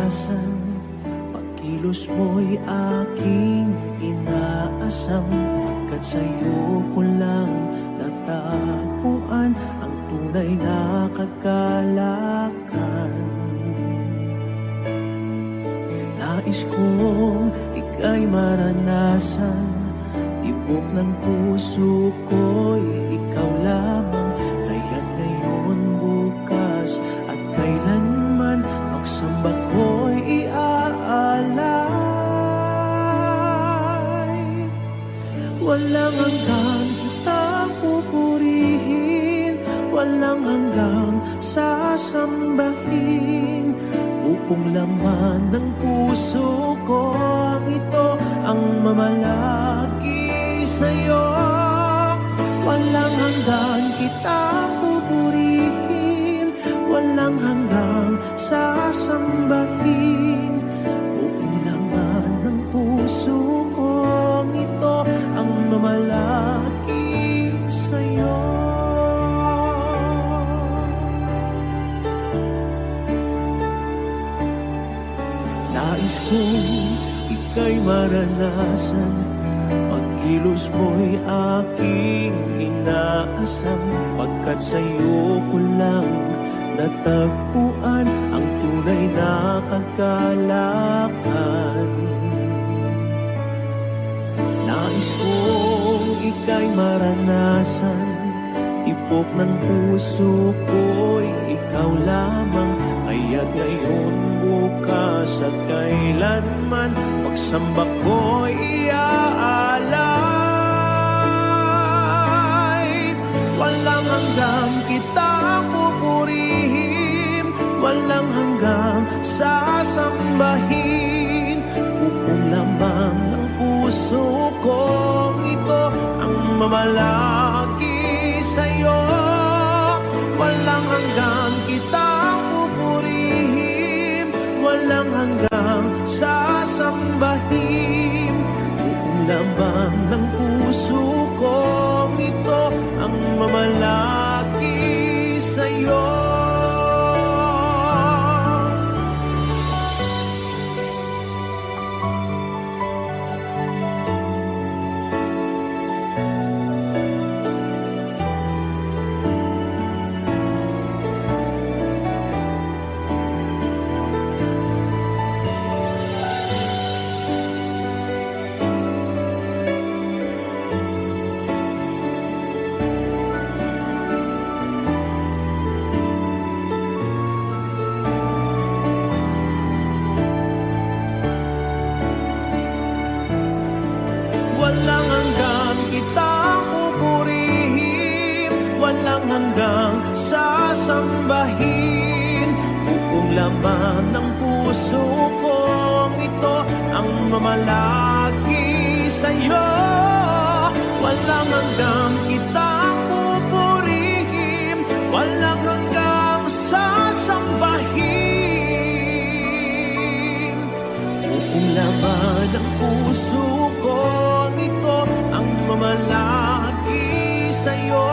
maranasan. Pagkilos mo'y aking inaasam, pagkat sa'yo ko lang natagpuan ang tunay na kagalakan. Nais kong ika'y maranasan, tibok ng puso ko'y ikaw lamang. Kaya't ngayon, bukas at kailanman, pagsamba ko'y iaalay. Walang hanggang kitang pupurihin, walang hanggang sasambahin. Upong laman ng puso ko ang ito ang mamalagi sa'yo. Walang hanggan kitang pupurihin, walang hanggang sasambahin. Upong laman ng puso ko ang ito ang mamalagi sa'yo. Nais kong ika'y maranasan, pagkilos mo'y aking inaasam, pagkat sa'yo ko lang natagpuan ang tunay na kagalakan. Nais kong ika'y maranasan, tibok ng puso ko'y ikaw lamang. Kaya't ngayon, bukas at kailanman, pagsamba ko'y iaalay. Walang hanggang kitang pupurihin, walang hanggang sasambahin. Upong lamang ng puso kong ito ang mamalagi sa'yo. Walang hanggang kitang pupurihin, walang hanggang sasambahin. Upong lamang ng puso kong ito ang mamalagi sa'yo. Walang hanggang kitang pupurihin, walang hanggang sasambahin. Upong laman ng puso kong ito ang mamalagi sa'yo. Walang hanggang kitang pupurihin, walang hanggang sasambahin. Upong laman ng puso ko ito ang mamalagi sa'yo.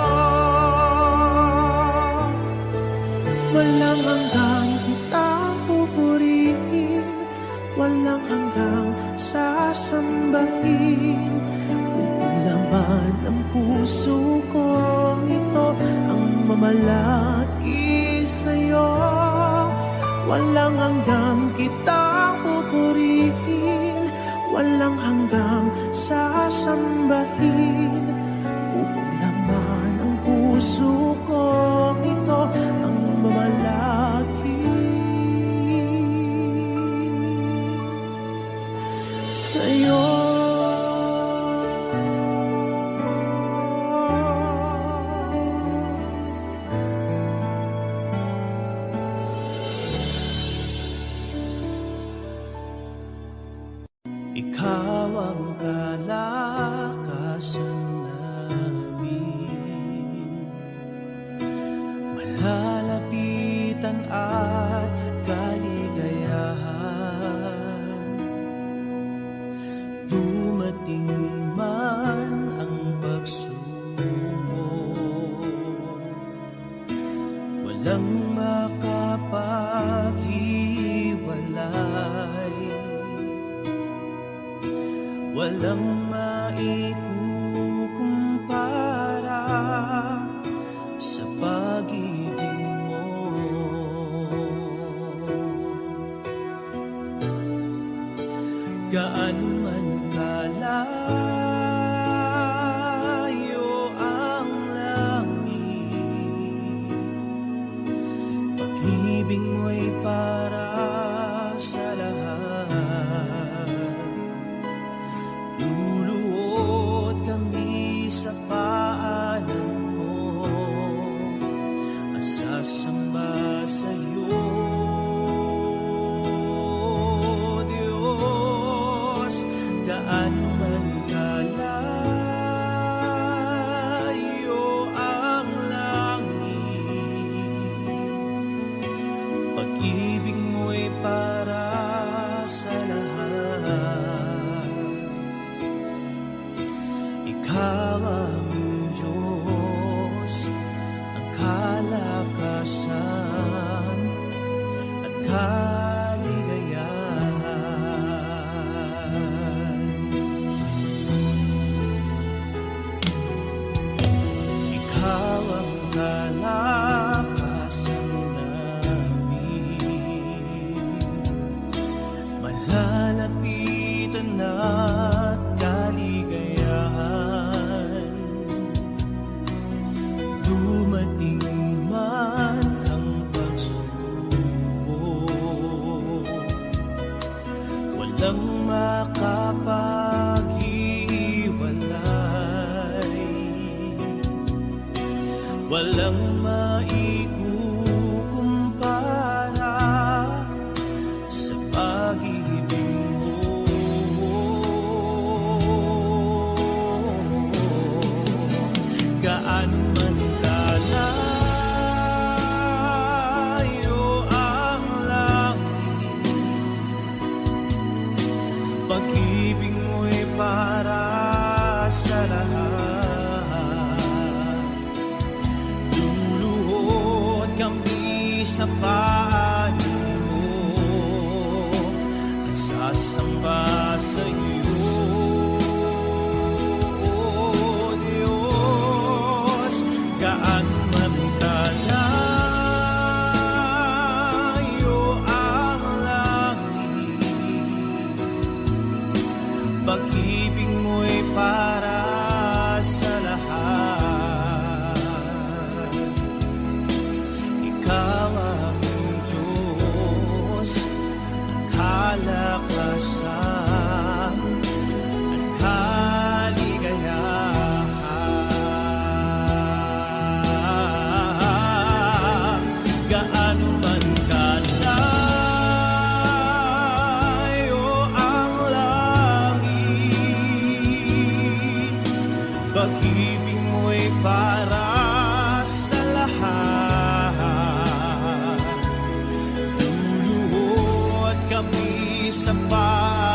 Walang hanggang kitang pupurihin, walang hanggang sasambahin. Upong laman ng puso kong ito ang mamalagi sa'yo. Walang hanggang kitang pupurihin, walang hanggang sasambahin. Upong laman ng puso kong ito ang mamalagi sa'yo. Ikaw ang kalakasan namin, malalapitan at kaligayahan. Dumating man ang pagsubok, walang makapaghiwalay. walang maikukumpara sa pag-ibig mo. Gaano man kalayo ang langit, pag-ibig mo'y para sa lahat. Luluhod kami sa paanan mo at sasamba sa iyo, Diyos. Gaano man kalayo ang langit, pag-ibig mo'y para sa lahat. Ikaw aming Diyos, ang kalakasan at kaligayahan. Ikaw ang kalakasan namin, malalapitan at kaligayahan. Dumating man ang pagsubok, walang makapaghiwalay, walang maikukumpara sa pag-ibig mo. Gaano man kalayo ang langit, pag-ibig mo'y para sa lahat. Luluhod kami sa paanan mo at sasamba sa iyo, Diyos. Gaano man kalayo ang langit, pag-ibig mo'y para sa lahat. Ikaw aming Diyos, ang kalakasan at kaligayahan. Gaano man kalayo ang langit, pag-ibig mo'y para sa lahat. Luluhod kami sa paanan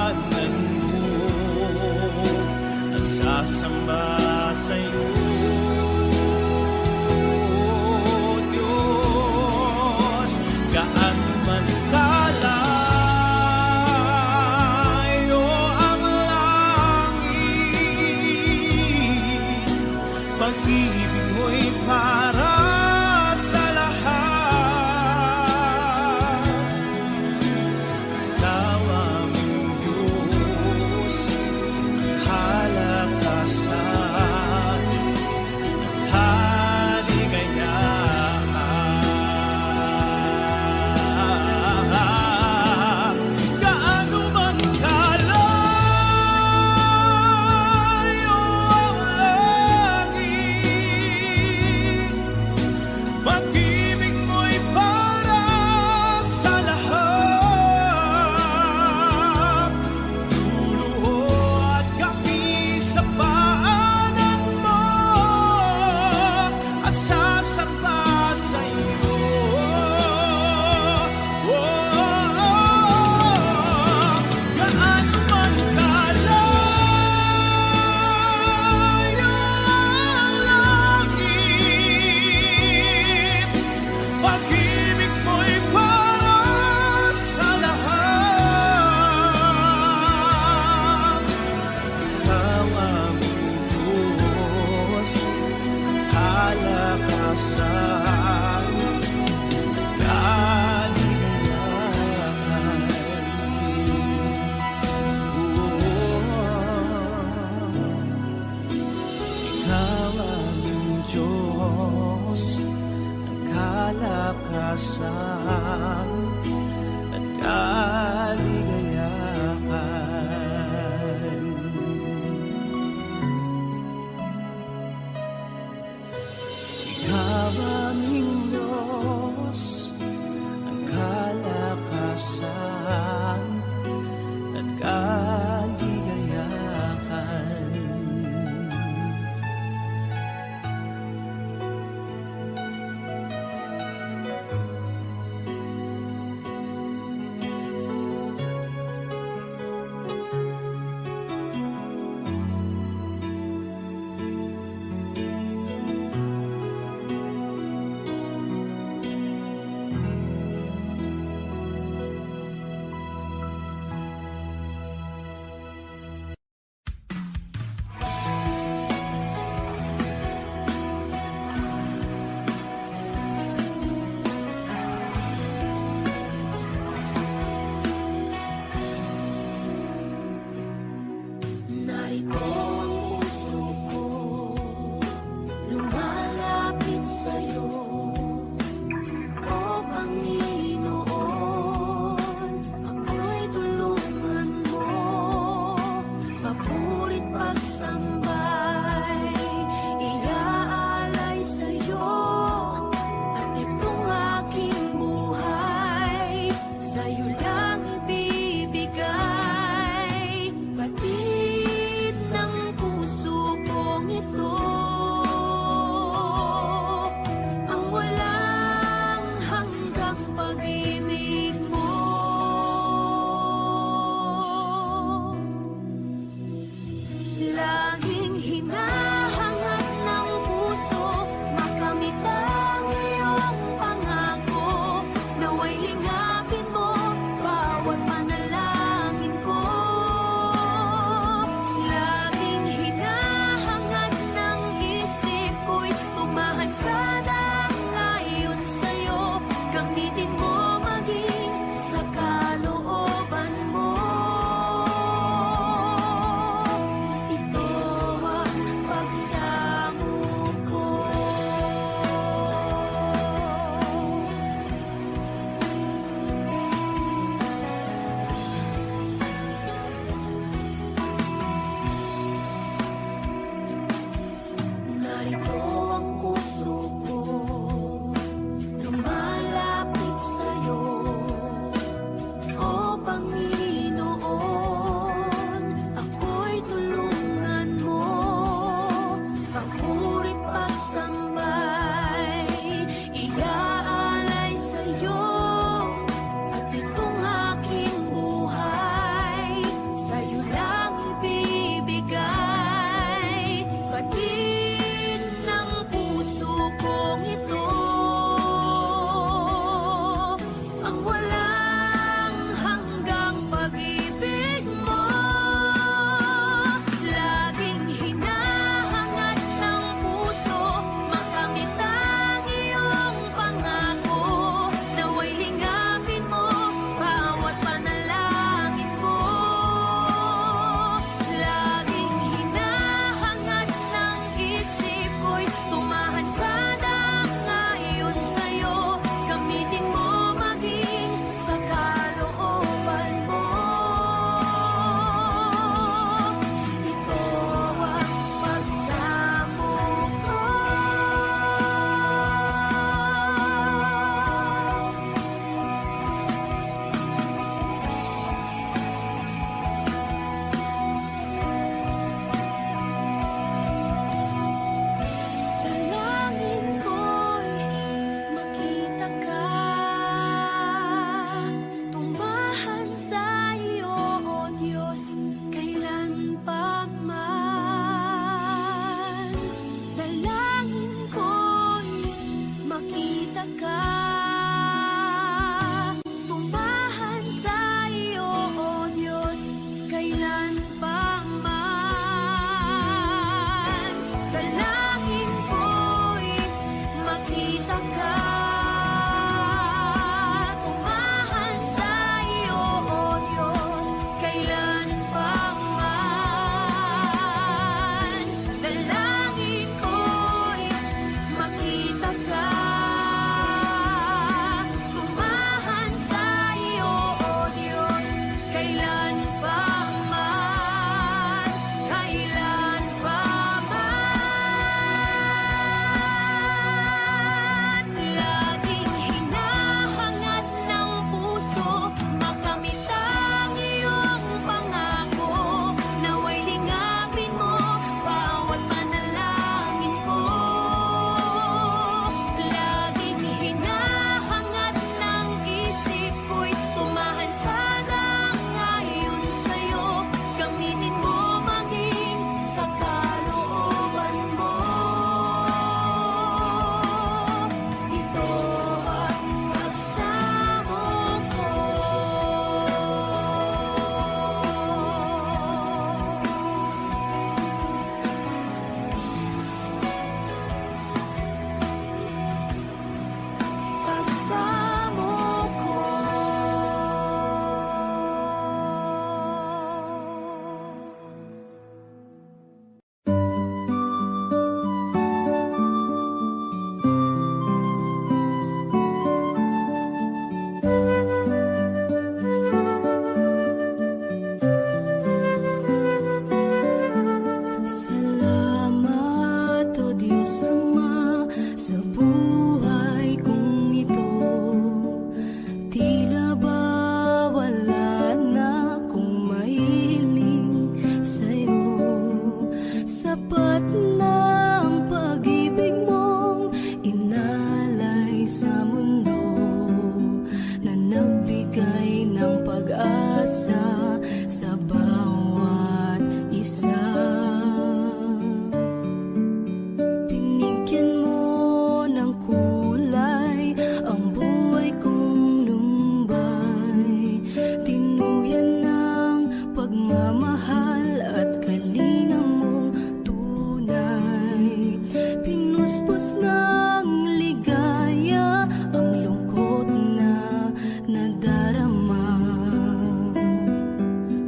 pagmamahal at kalinga mong tunay. Pinuspos ng ligaya ang lungkot na nadarama.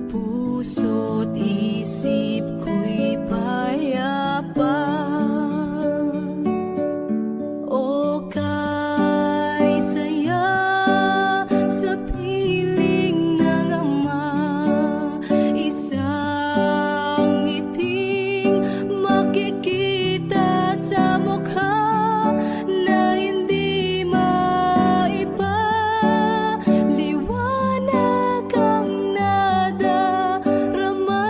Puso't isip ko'y payapa. O kay saya sa piling ng ama, isang ngiting makikita sa mukha na hindi maiba. Liwanag ang nadarama,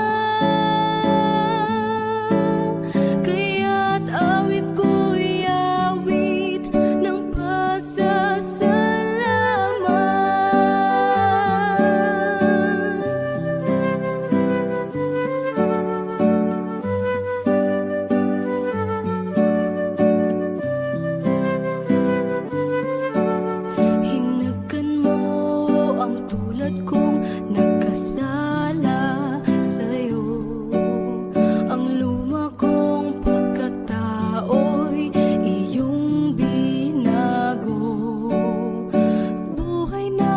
kaya't awit ko'y awit ng pasasalamat. Hinagkan mo ang tulad kong nagkasala sa'yo. Ang luma kong pagkatao'y iyong binago. Buhay na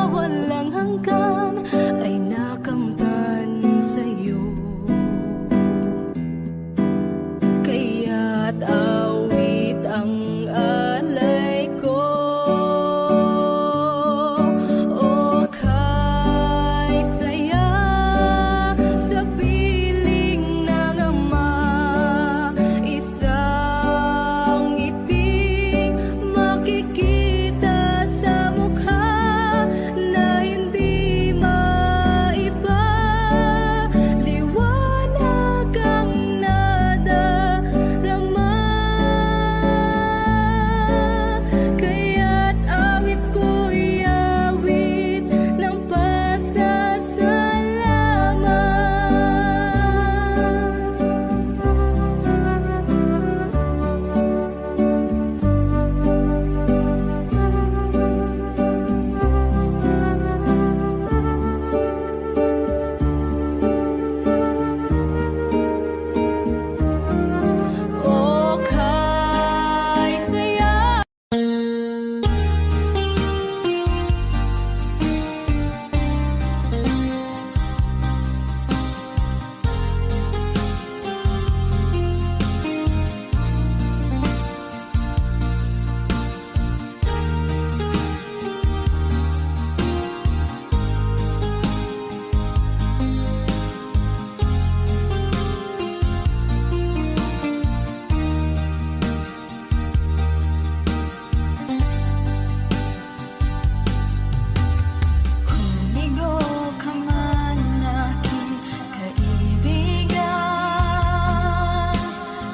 walang hanggan ay nakamtan sa'yo. Kaya't awit ang alay ko. O kay saya sa piling ng ama, isang ngiting makikita sa mukha na hindi maiba. Liwanag ang nadarama, kaya't awit ko'y awit ng pasasalamat. O kay saya Humigo ka man, aking kaibigan.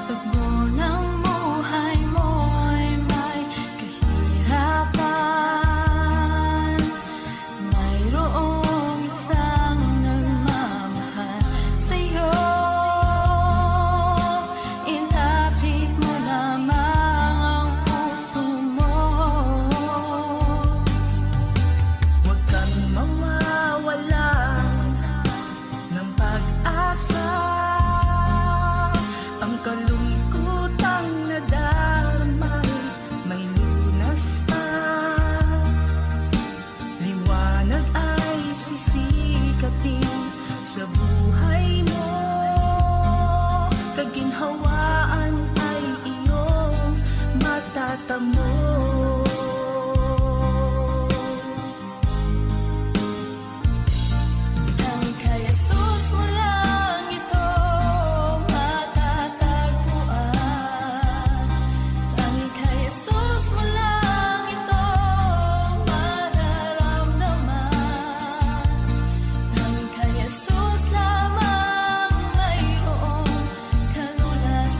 Tugbo ng buhay mo'y may kahirapan. Mayroong isang nagmamahal sa'yo. Ilapit mo lamang ang puso mo. Huwag kang mawawalan ng pag-asa. Ang kalungkutang nadarma'y may lunas pa. Liwanag ay sisikatin sa buhay mo. Kaginhawaan ay iyong matatamo. Ang kay Jesus mo lang ito matatagpuan. Ang kay Jesus mo lang ito mararamdaman. Ang kay Jesus lamang mayroong kalunasan.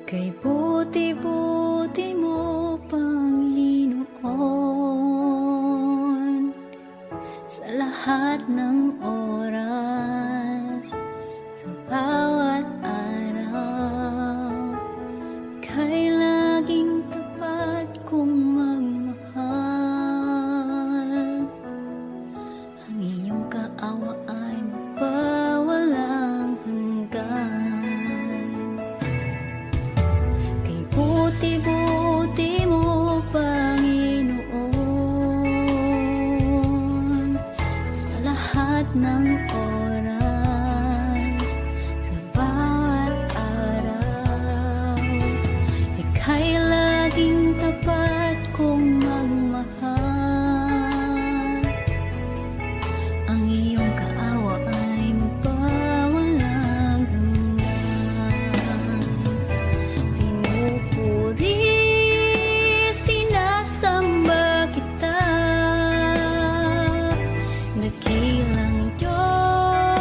Kay buti-buti mo, Panginoon, sa lahat ng oras, sa bawat araw, kay laging tapat kong magmahal. Ang iyong kaawa ay magpawalang hanggan. Kay buti-buti mo, Panginoon, sa lahat ng oras, sa bawat araw, ika'y laging tapat kong magmahal. Ang iyong kaawa ay magpawalang hanggan. Pinupuri, sinasamba kita, dakilang Diyos.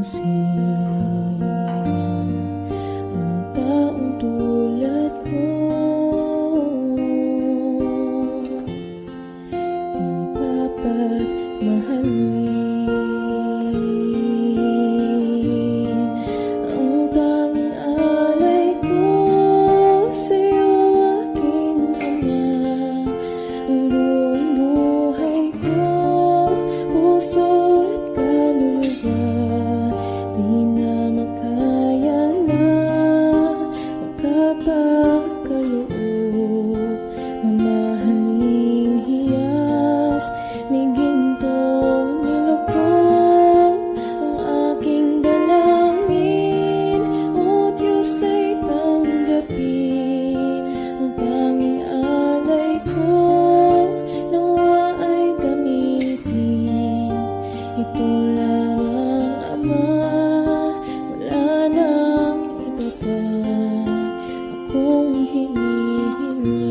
mapapansin ang taong tulad ko. Di dapat mahalin ang tanging alay ko sa'yo, aking ama. Ang buong buhay ko, puso at kaluluwa, di na makaya na magkapagkaloob. Mamahaling hiyas ni gintong nilukod ang aking dalangin. O Diyos ay tanggapin ang tanging alay ko, nawa ay gamitin. Ito lamang, Ama, wala nang iba pa akong hinihiling.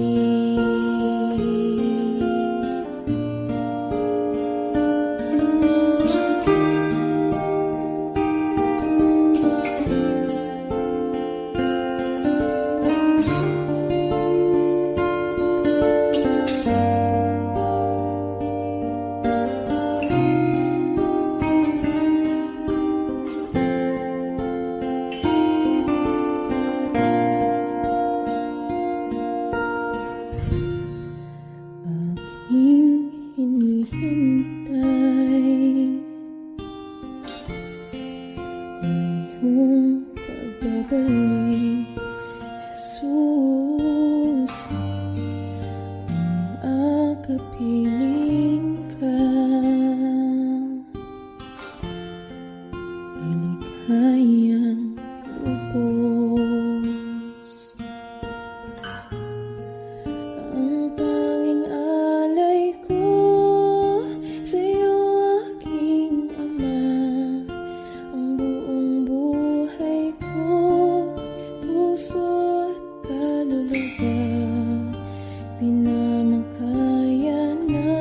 Aking hinihintay ang iyong pagbabalik, Jesus. Ang akapiling ka ay likhayang lubos. Ang tanging alay ko sa'yo, aking Ama. Ang buong buhay ko, puso at kaluluwa, di na makaya na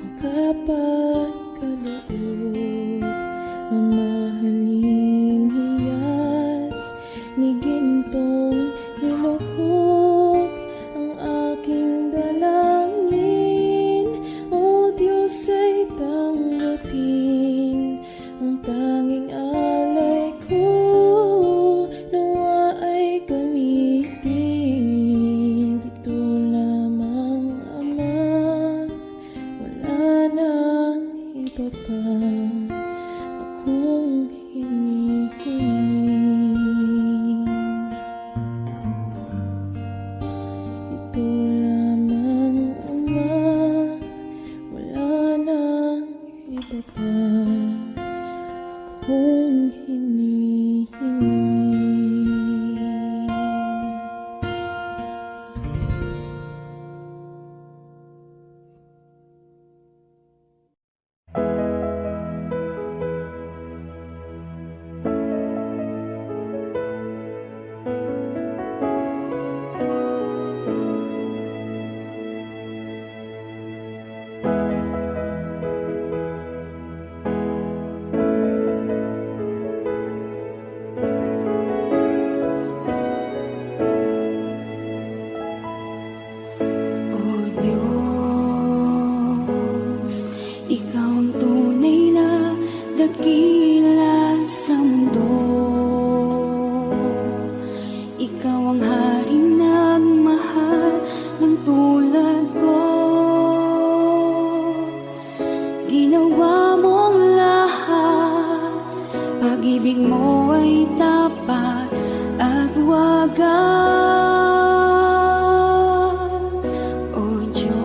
magkapagkaloob. Mamahaling hiyas ni gintong nilukod ang aking dalangin. O Diyos ay tanggapin ang tanging alay ko, nawa ay gamitin. Ito lamang, Ama, wala nang iba pa akong hinihiling. Ito lamang, Ama, wala nang iba pa akong hinihiling. O Diyos, Ikaw ang tunay na dakila sa mundo. Ikaw ang haring nagmahal ng tulad ko. Ginawa mong lahat, pag-ibig mo ay tapat at wagas. O Diyos,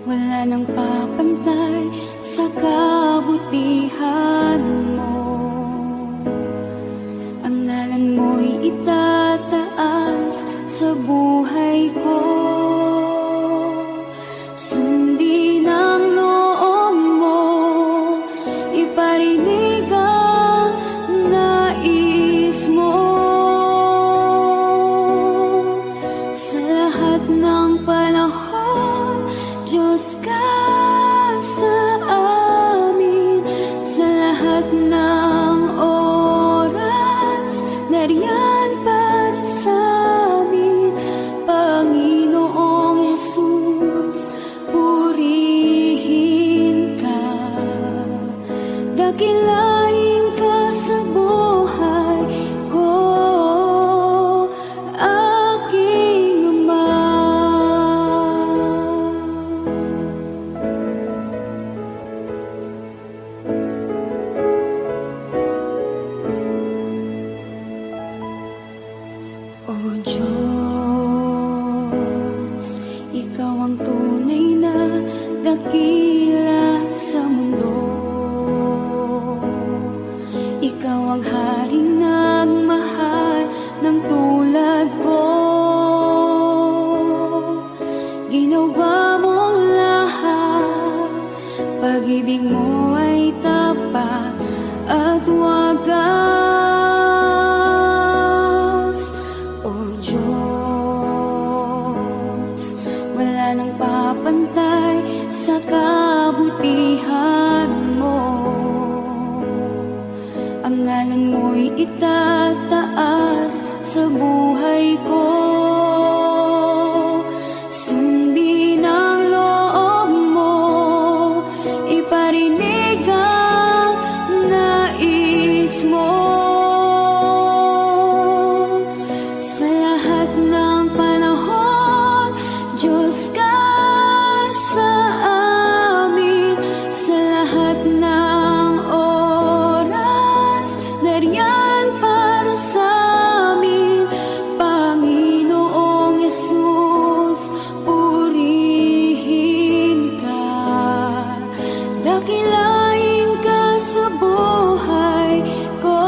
wala nang papantay sa kabutihan mo. Ang ngalan mo'y itataas sa buhay ko. Sundin ang loob mo, iparinig ang nais mo. Sa lahat ng panahon, Diyos ka sa amin. lahat ng oras, nariyan para sa amin, Panginoong Jesus, purihin ka. Dakilain ka sa buhay ko, aking Ama. O Diyos, Ikaw ang tunay na dakila sa mundo. Ikaw ang haring nagmahal ng tulad ko. Ginawa mong lahat, pag-ibig mo ay tapat at wagas. O Diyos, wala nang papantay sa kabutihan mo. Ang ngalan mo'y itataas sa buhay ko. Sundin ang loob mo, iparinig ang nais mo. Sa lahat ng panahon, Diyos ka sa amin. Sa lahat ng oras, nariyan para sa amin, Panginoong Jesus, purihin ka. Dakilain ka sa buhay ko.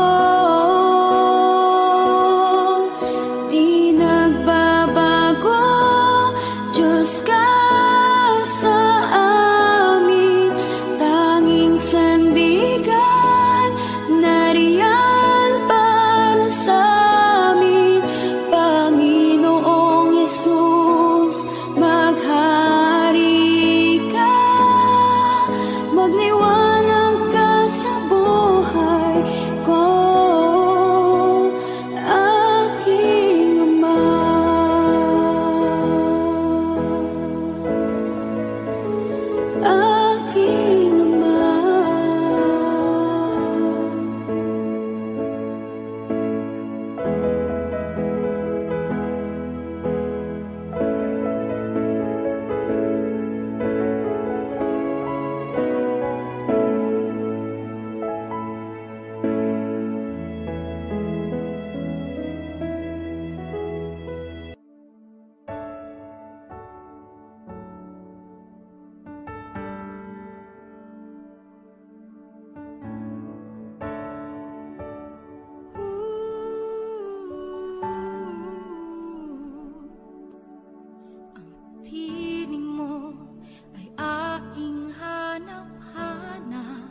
Di nagbabago, Diyos ka sa amin, tanging sandigan, nariyan para sa amin, Panginoong Jesus, maghari ka, magliwanag ka sa buhay ko, aking Ama. Aking Ama. Ang tinig mo ay aking hanap-hanap.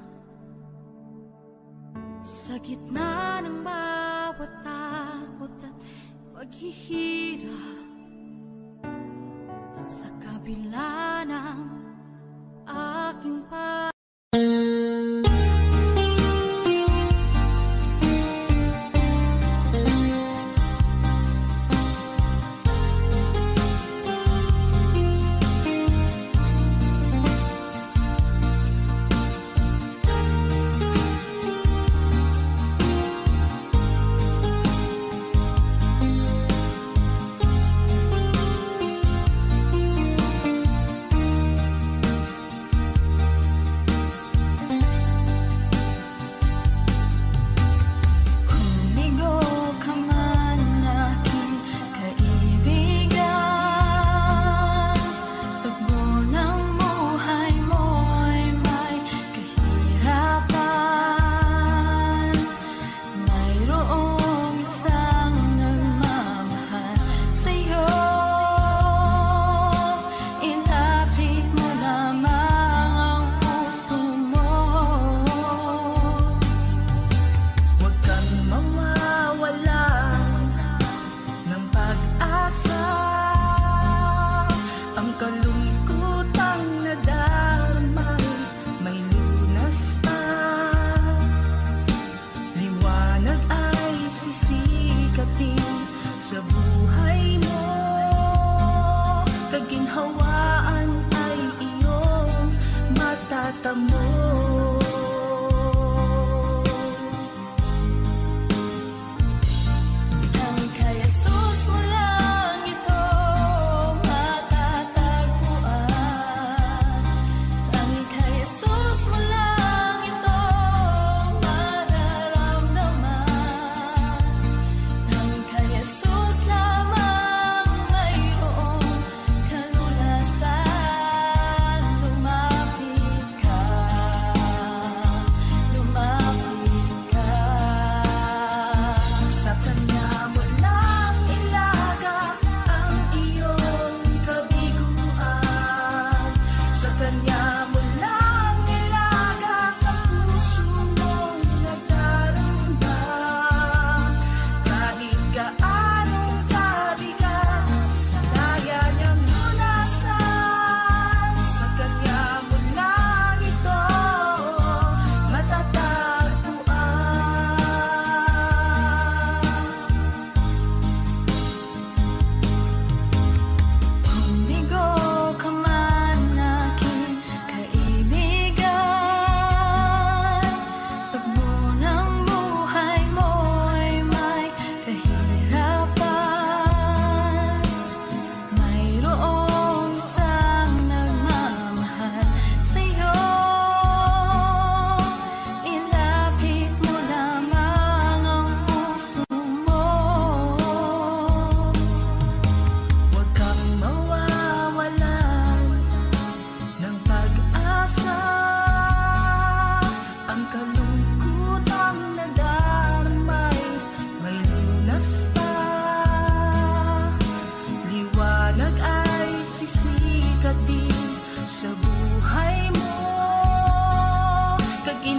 Sa gitna ng bawat takot at paghihirap, sa kabila ng aking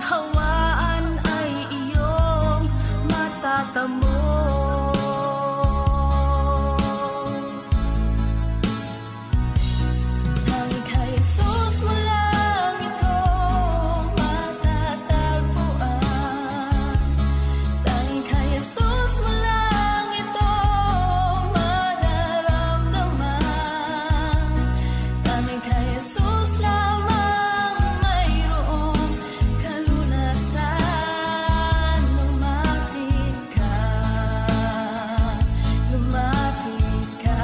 hawaan ay iyong matatamo. Tanging kay Jesus mo lang ito matatagpuan. Tanging kay Jesus mo lang ito mararamdaman. Tanging kay Jesus lamang mayroong kalunasan. Lumapit ka, lumapit ka.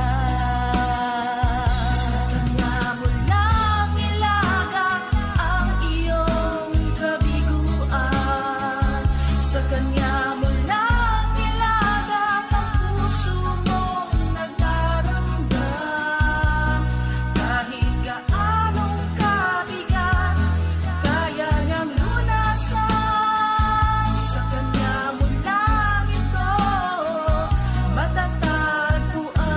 Sa Kanya mo lang ilagak ang iyong kabiguan. Sa Kanya mo lang ilagak ang puso mong nagdaramdam. Kahit gaanong kabigat, kaya niyang lunasan. Sa Kanya mo lang ito matatagpuan.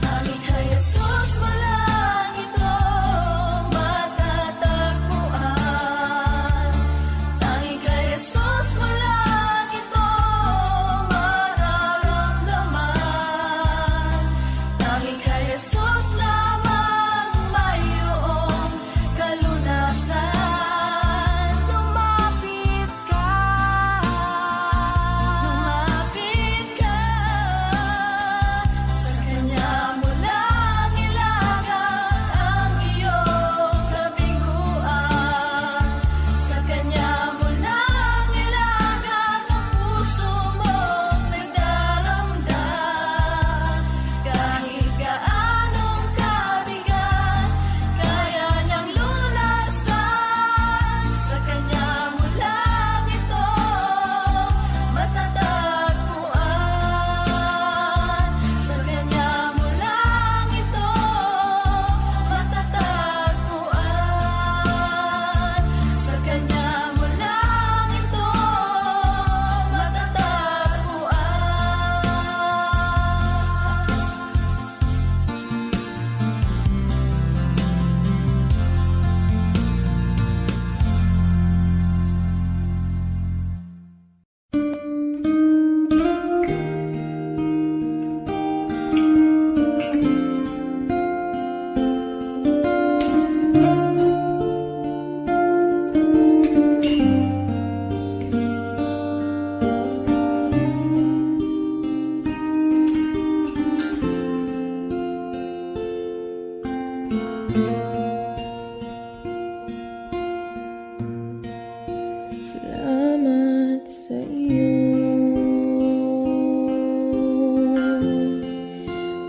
Tanging kay Jesus mo lang ito matatagpuan. Tanging kay Jesus mo lang ito mararamdaman. Tanging kay Jesus lamang mayroong kalunasan. Lumapit ka, Lumapit ka, sa Kanya mo lang ilagak ang iyong kabiguan. Sa Kanya mo lang ilagak ang puso mong nagdaramdam. Kahit gaanong kabigat, kaya niyang lunasan. Sa Kanya mo lang ito matatagpuan. Sa Kanya mo lang ito matatagpuan. Sa Kanya mo lang ito Salamat sa iyo,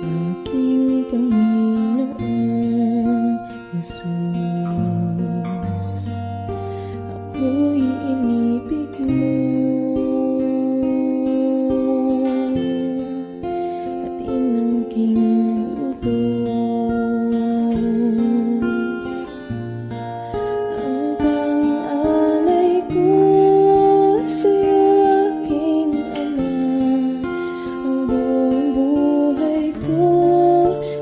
aking Panginoong Jesus. Ako'y inibig mo at inangking lubos. Ang tang-alay ko sa'yo, aking Ama, ang buong buhay ko,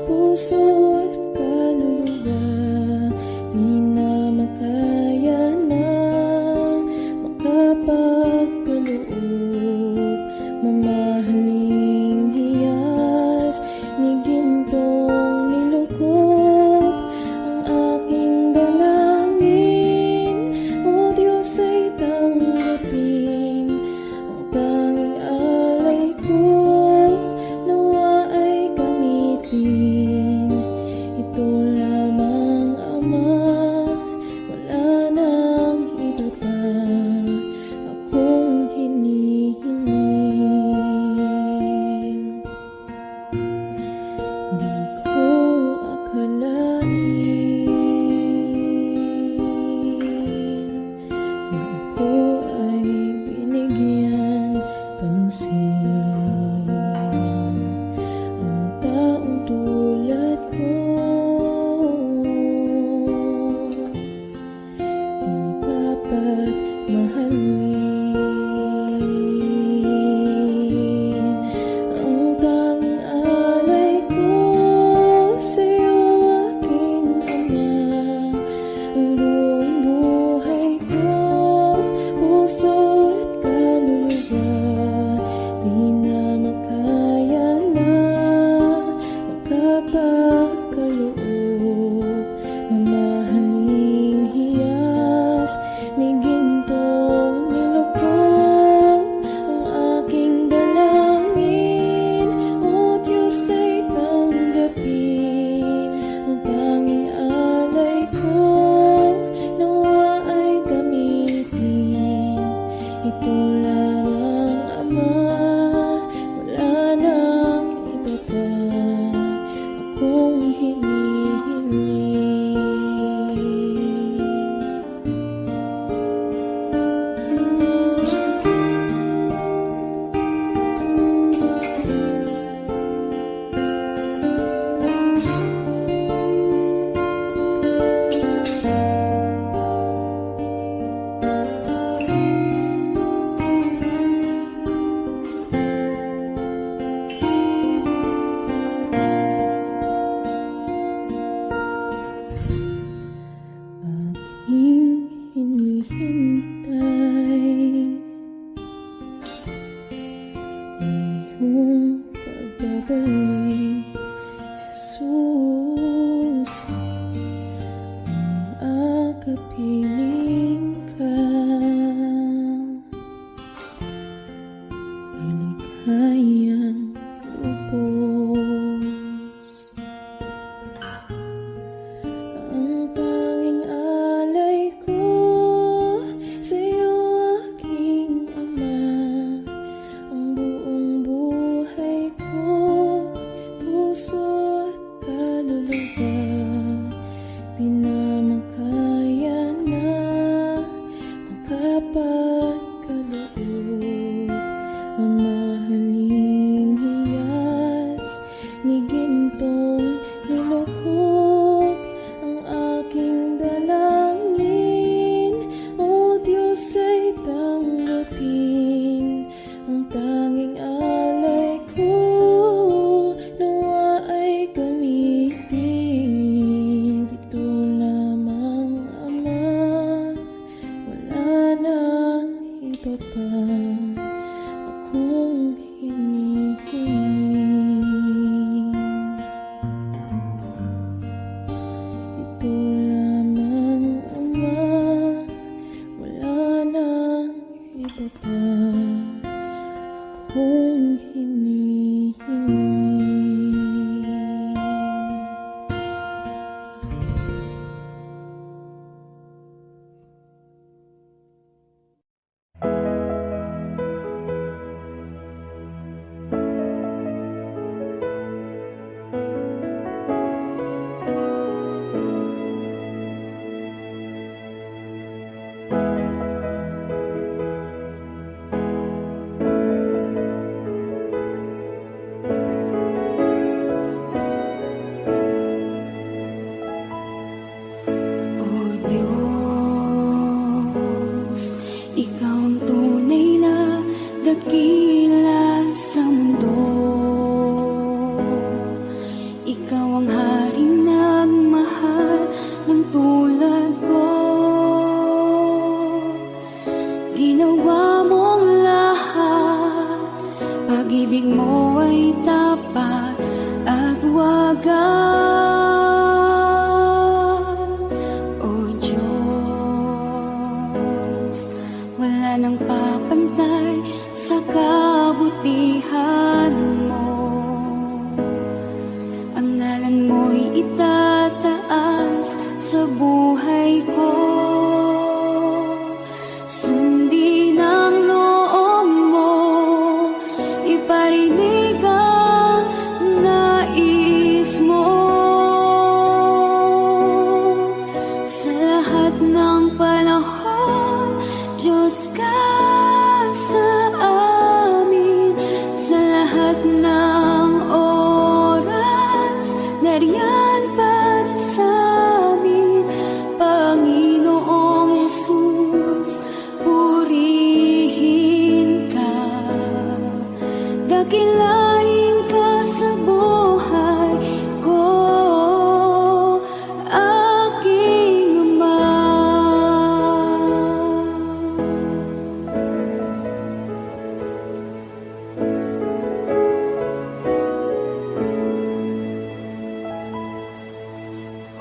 puso at kaluluwa, di na makaya na makapagkaloob. Mamahaling hiyas ni gintong nilukop ang aking dalangin. O Diyos, ay tanggapin ang tang-alay ko, nawa ay gamitin. Ito lamang, Ama, wala nang iba pa akong hinihiling. Di ko akalain na ako ay binigyan pansin. Ang taong tulad ko di dapat mahalin. Ang tang-alay ko sa'yo,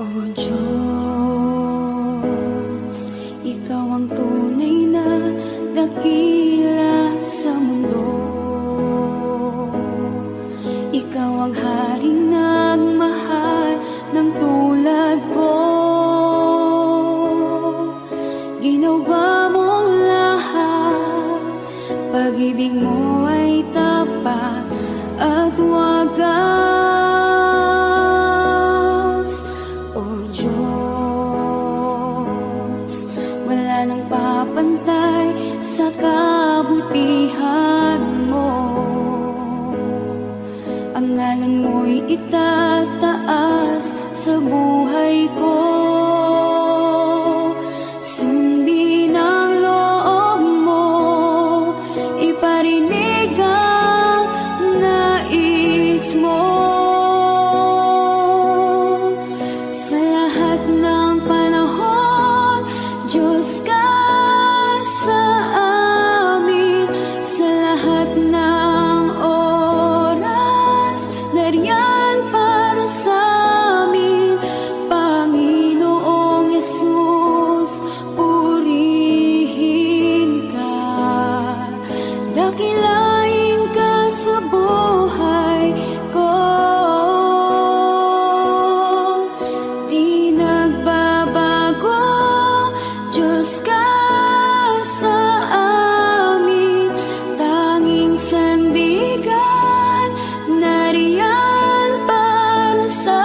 O Diyos, Ikaw ang tunay na dakila sa mundo. Ikaw ang haring nagmahal ng tulad ko. Ginawa mong lahat, pag-ibig mo ay tapat at wagas. O Diyos, wala nang papantay sa kabutihan mo. Ang ngalan mo'y itataas sa buhay ko. Sundin ang loob mo, iparinig ang nais mo. Sa lahat ng panahon, Diyos ka sa amin. Sa lahat ng oras, nariyan para sa amin. Panginoong Yesus, purihin ka. Dakilain ka sa buhay ko. Di nagbabago, Diyos ka sa amin. Tanging sandigan, nariyan para sa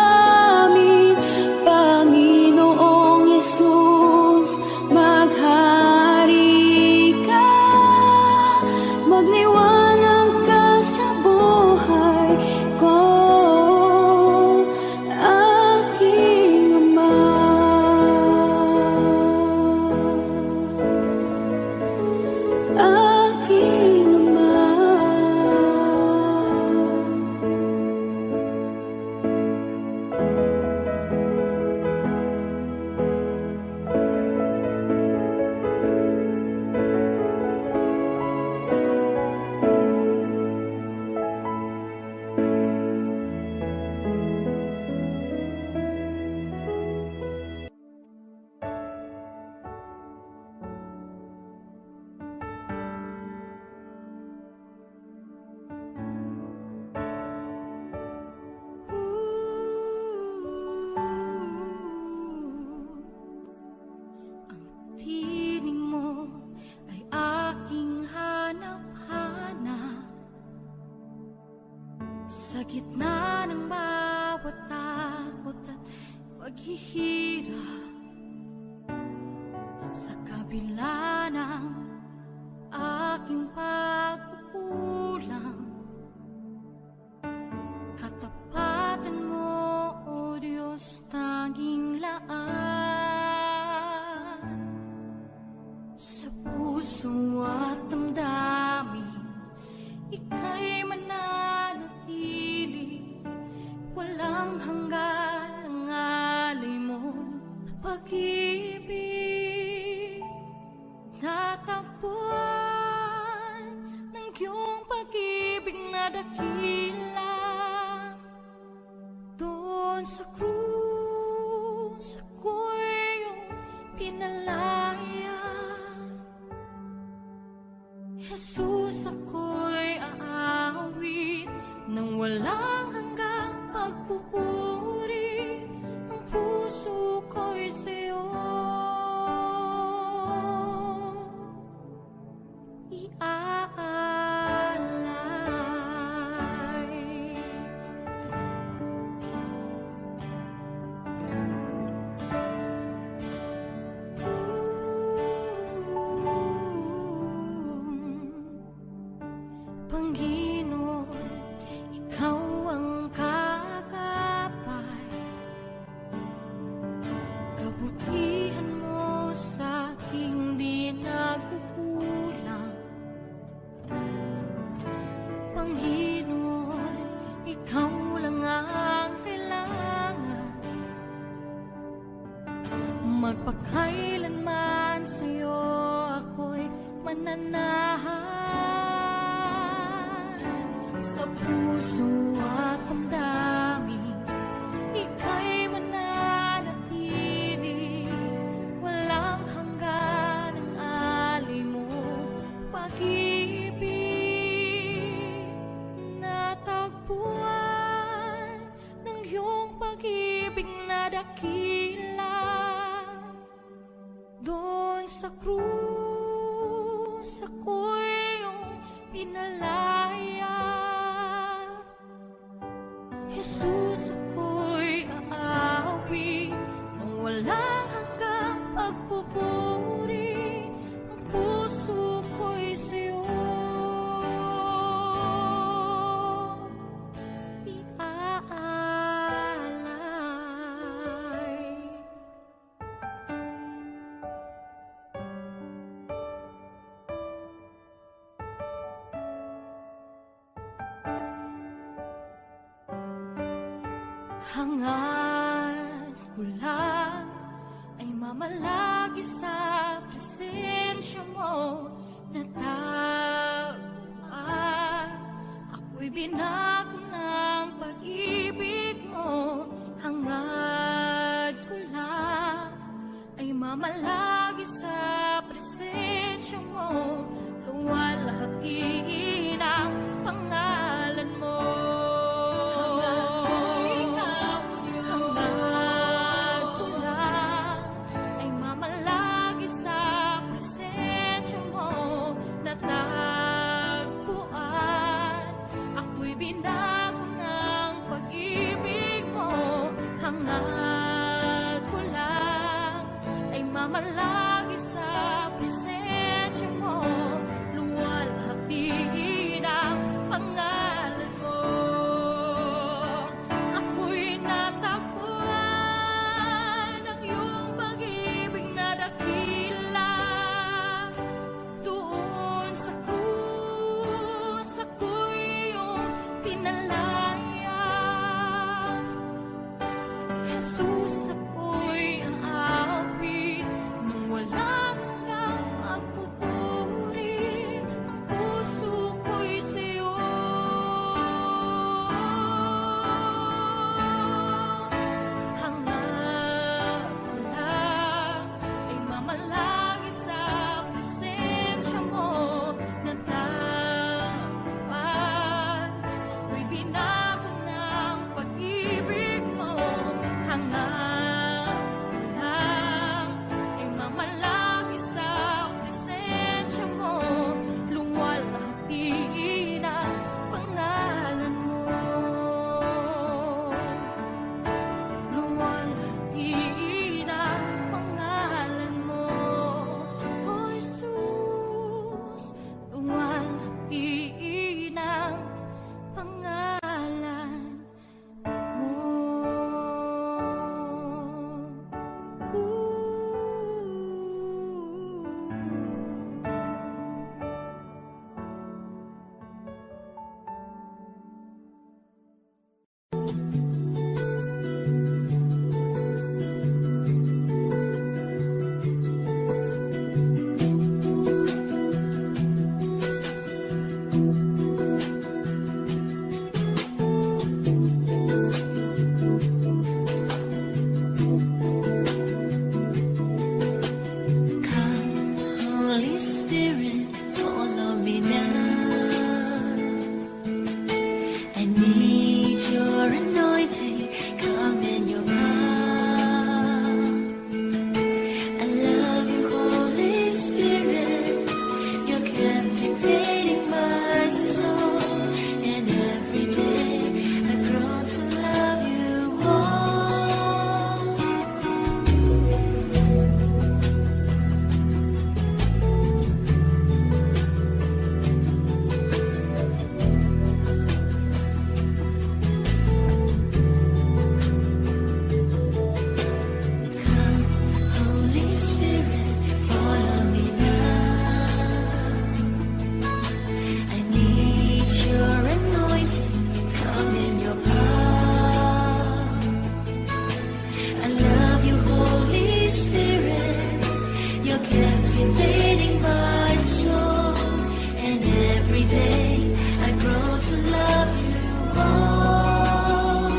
amin. Panginoong Yesus, maghari ka. Magliwanag ka sa buhay ko, aking Ama. Aking Ama. Ang tinig mo ay aking hanap-hanap. Sa gitna ng bawat takot at paghihirap, sa kabila ng aking pagkukulang, katapatan mo, O Diyos, tanging laan. Sa puso at damdamin, ika'y mananatili. Walang hanggan ang alay mo, pag-ibig. Natakbuhan ng iyong pag-ibig na dakila. Doon sa krus, ako'y iyong pinalaya. Jesus, ako'y aawit nang walang hanggang pagpupuri. Ang puso ko'y sa'yo iaalay. Panginoon, Ikaw ang kagapay. Kabutihan mo sa aking di nagkukulang. Panginoon, Ikaw lang ang kailangan. Magpakailanman sa'yo ako'y mananahan. Sa puso at damdamin, ika'y mananatili. sa krus ako'y iyong pinalaya. Jesus, ako'y aawi nang walang hanggang pagpupuri. Ang puso ko'y sa'yo iaalay. Hangad ko lang ay mamalagi sa presensya mo na taguan. Ako'y binago ng pag-ibig mo. Hangad ko lang ay mamalagi sa presensya mo. Luwalhatiin ang pangalan mo. Binago ng pag-ibig mo. Hangad ko lang ay mamalagi sa presensya mo. Luwalhatiin ang pangalan mo. Ako'y natagpuan ng iyong pag-ibig na dakila. Doon sa krus ako'y pinalaya. Jesus, ako'y aawi nang walang hanggang magpupuri. Ang puso ko'y sa'yo hangad ko lang ay mamalagi sa presensya mo na taguan. Ako'y binago ng pag-ibig mo. Hangad ko lang ay mamalagi sa presensya mo. Luwalhatiin ang pangalan mo. Luwalhatiin ang pangalan mo. O Jesus, luwalhatiin ang pangalan mo. Come, Holy Spirit, follow me now. I need your anointing, come in your power. I love you, Holy Spirit, you're captivating my soul. And every day I grow to love you more. Come, Holy Spirit, follow me now. I need your anointing, come in your power. I love you, Holy Spirit, you're captivating my soul. And every day I grow to love you more.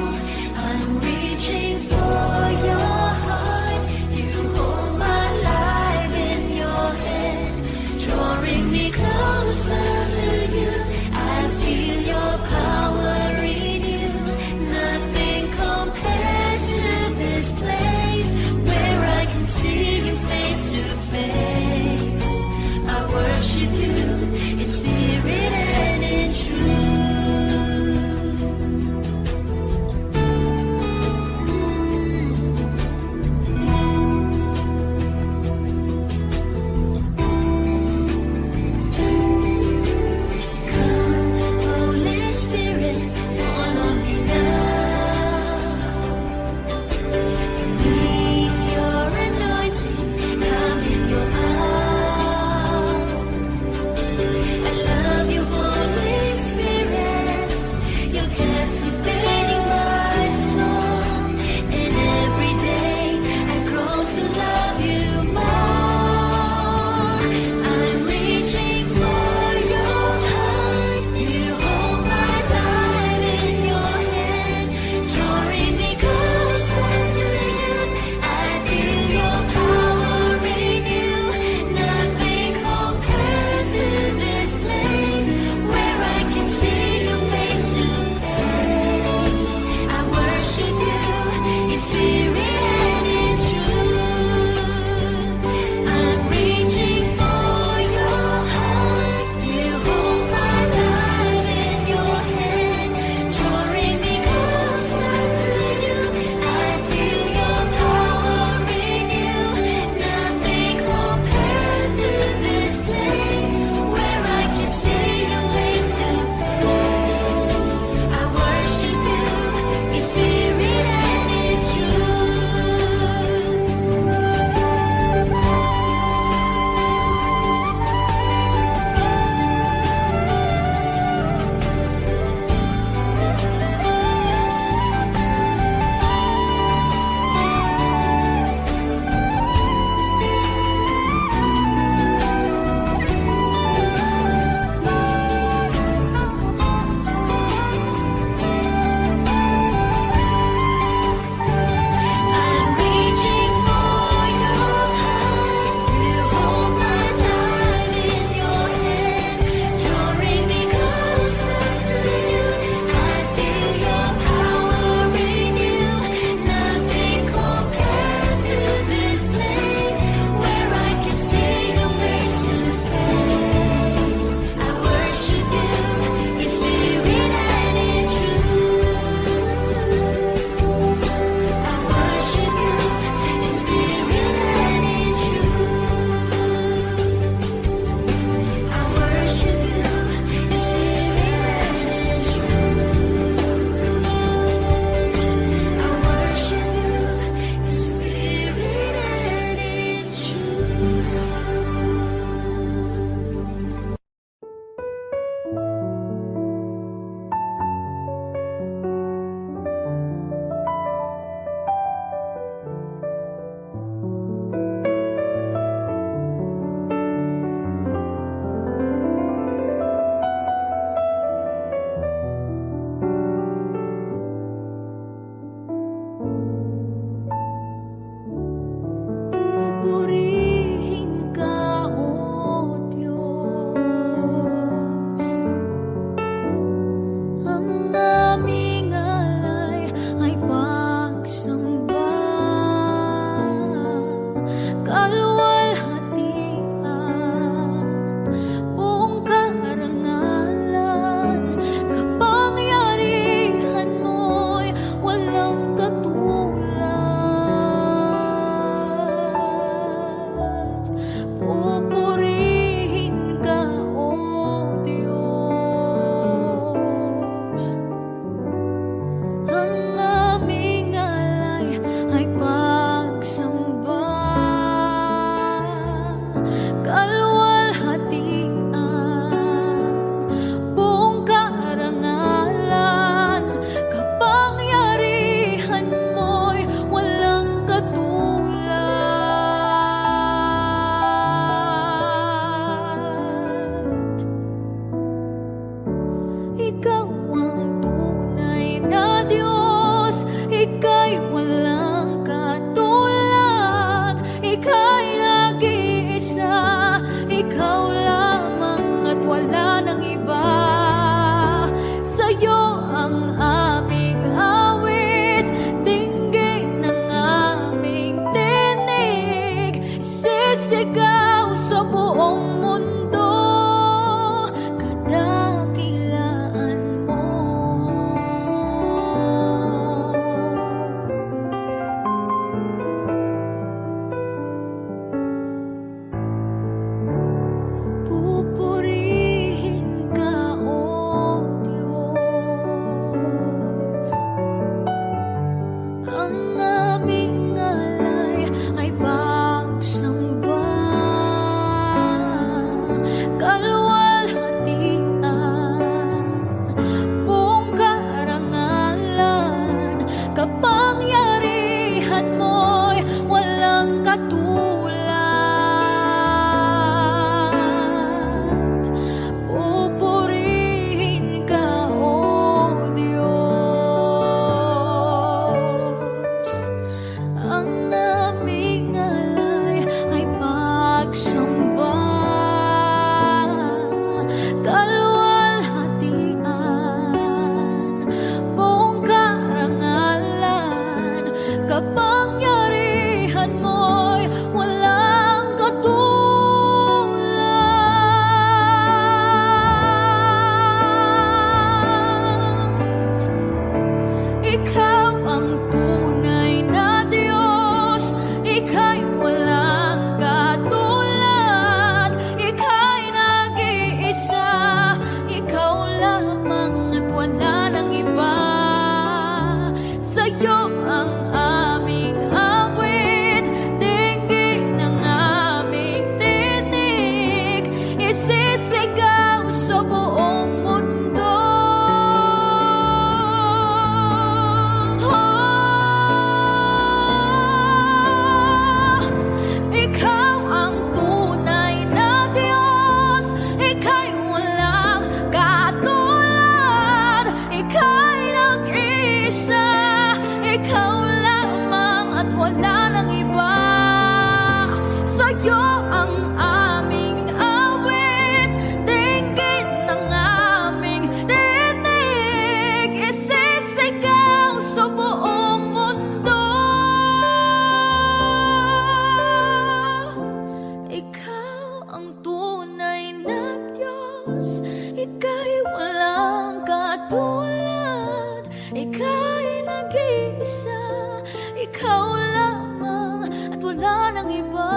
I'm reaching for your heart, you hold my life in your hand, drawing me closer to you. I feel your power in you. Nothing compares to this place where I can see you face to face. Pupurihin ka, O Diyos. Ang aming alay ay pagsamba, kaluwalhatian, buong karangalan, kapangyarihan mo'y walang katulad. Pupurihin ka, O Diyos. Ang aming alay ay pagsamba, kaluwalhatian, buong karangalan, kapangyarihan mo'y walang katulad. Ikaw ang tunay na Diyos, Ika'y walang katulad, Ika'y nag-iisa, Ikaw lamang at wala nang iba. Sa'yo ang aming awit, dinggin ng aming tinig, sisigaw sa buong mundo, kadakilaan mo. Pupurihin ka, O Diyos. Ang aming alay ay pagsamba, kaluwalhatian, buong karangalan, kapangyarihan mo'y walang katulad. Pupurihin ka, O Diyos. Ang aming alay ay pagsamba, kaluwalhatian, buong karangalan, kapangyarihan mo'y walang katulad. Ikaw ang tunay na Diyos, Ika'y walang katulad, Ika'y nag-iisa, Ikaw lamang at wala nang iba. Sa'yo ang aming awit, dinggin ng aming tinig, isisigaw sa buong mundo. Ikaw ang tunay na Diyos, Ika'y walang katulad, Ika'y nag-iisa, Ikaw lamang at wala nang iba. Sa'yo ang aming awit, dinggin ng aming tinig, isisigaw sa buong mundo. Ikaw ang tunay na Diyos, Ika'y walang katulad, Ika'y nag-iisa, Ikaw lamang at wala nang iba.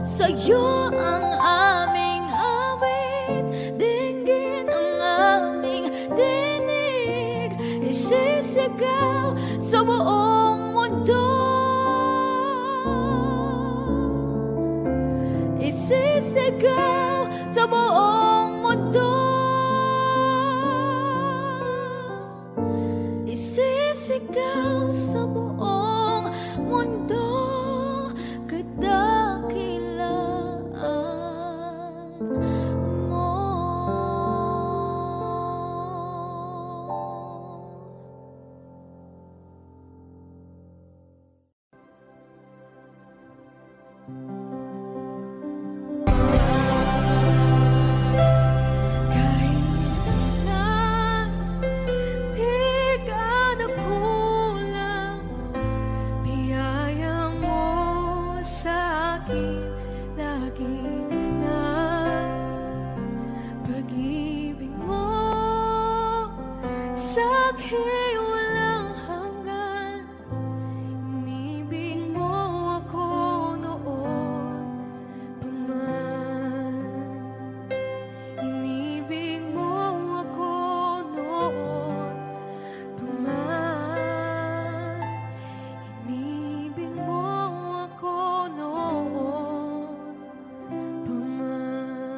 Sa'yo ang aming awit, dinggin ang aming tinig, isisigaw sa buong mundo. Isisigaw sa buong mundo. Isisigaw sa buong mundo, kadakilaan mo. Kahit na di ka nagkulang, biyaya mo sa akin lagi na pag-ibig mo sa akin walang hanggan. Inibig mo ako noon pa man. Inibig mo ako noon pa man. Inibig mo ako noon pa man.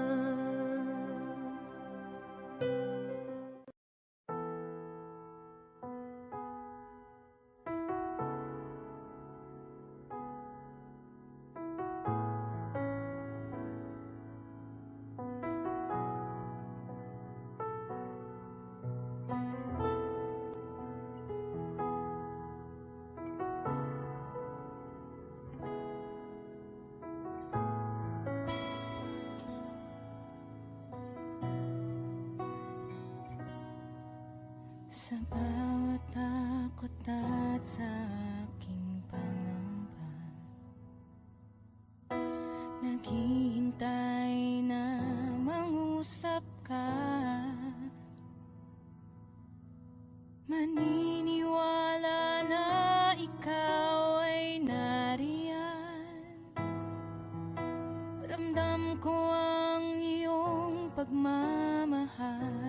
Sa bawat takot at sa aking pangamba, naghihintay na mangusap ka. Maniniwala na ikaw ay nariyan. Ramdam ko ang iyong pagmamahal.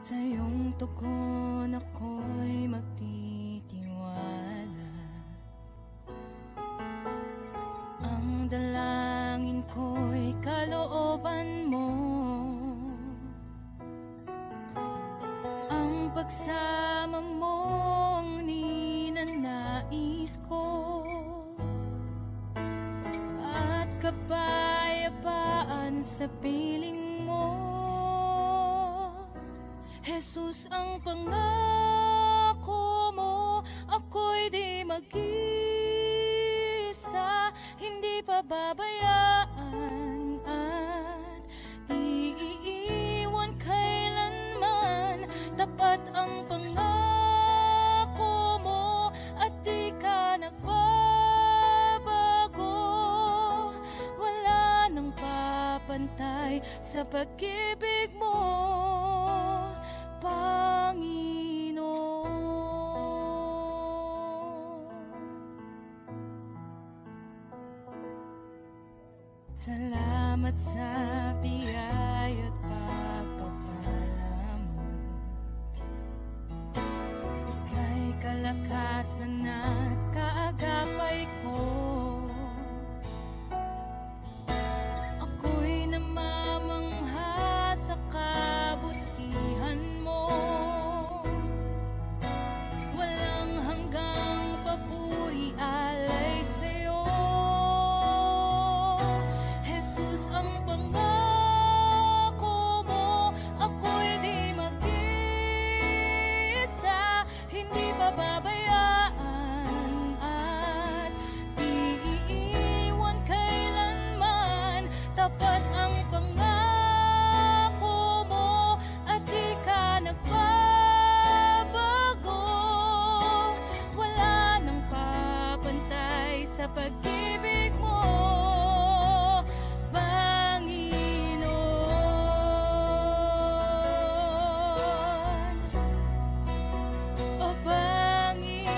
Sa iyong tugon ako'y magtitiwala. Ang dalangin ko'y kalooban mo. Ang pagsama mo ang ninanais ko. At kapayapaan sa piling mo. Jesus, ang pangako mo, ako'y di mag-isa, hindi pababayaan at di iiwan kailanman. Tapat ang pangako mo at di ka nagbabago. Wala nang papantay sa pag-ibig mo, Panginoon. Salamat sa biyaya at pagpapala mo. Ika'y kalakasan at kaagapay ko. Ako'y namamangha sa kabutihan mo. Walang hanggang papuri alay sa'yo. Jesus, ang pangako mo, ako'y di mag-isa, hindi pababayaan at di iiwan kailanman. Tapat ang pangako mo at di ka nagbabago. Wala nang papantay sa pag-ibig mo, Panginoon. O Panginoon.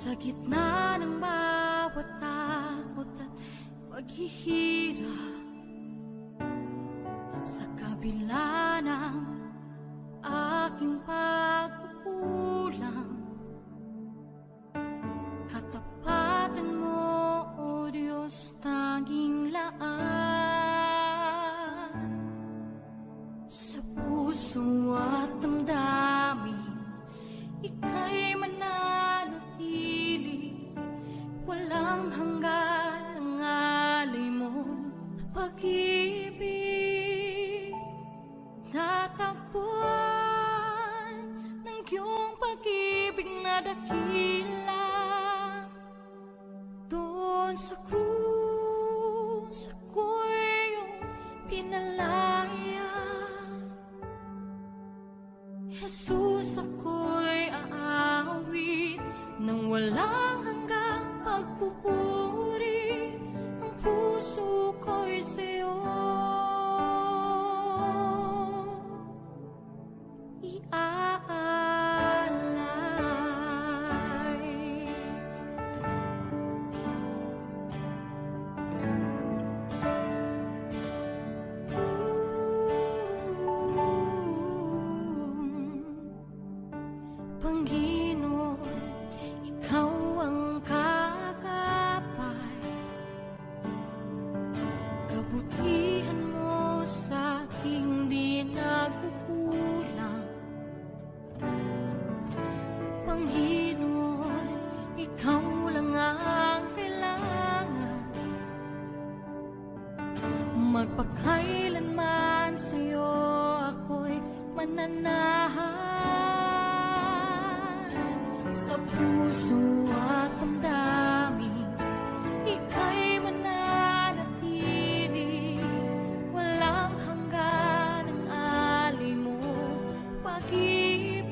Sa gitna ng bawat takot at paghihirap, sa kabila ng aking pagkukulang, katapatan mo, O Diyos, tanging laan. Sa puso at damdamin, ika'y mananatili, walang hanggan ang alay mo, pag-ibig. Natagpuan ng iyong pag-ibig na dakila, doon sa krus ako'y iyong pinalaya. Jesus, ako'y aawit ng walang hanggang pagpupuri, ang puso ko'y sa'yo iaalay. Panginoon, ikaw ang kagapay, kabutihan mo sa aking di nagkukulang. Panginoon, ikaw lang ang kailangan, magpakailanman sa'yo ako'y mananahan. Sa puso at damdamin, ika'y mananatili, walang hanggan ang alay mo, pag-ibig.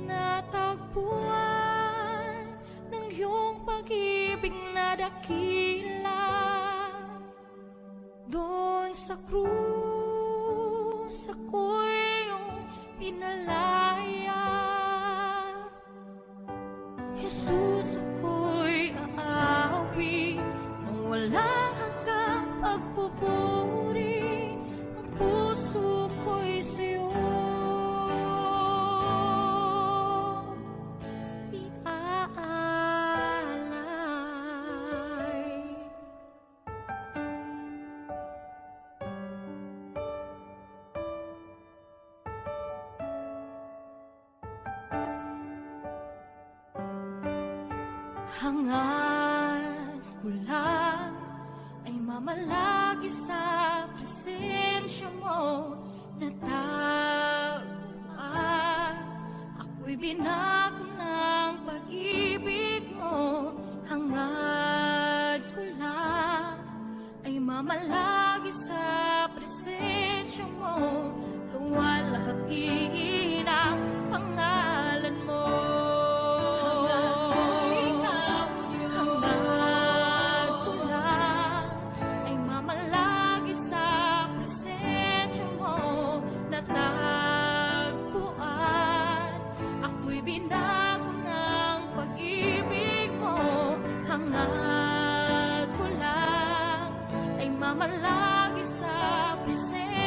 Natagpuan ng iyong pag-ibig na dakila, doon sa krus ako'y iyong pinalaya. Jesus, ako'y aawi ng walang hanggang pagpupuri, ang puso ko'y sa'yo iaalay. Hangad ko lang ay mamalagi sa presensya mo, natagpuan ako'y binago ng pag-ibig mo. Hangad ko lang ay mamalagi sa presensya mo, luwalhatiin ang pangalan mo. Binago ng pag-ibig mo, hangad ko lang ay mamalagi sa presensya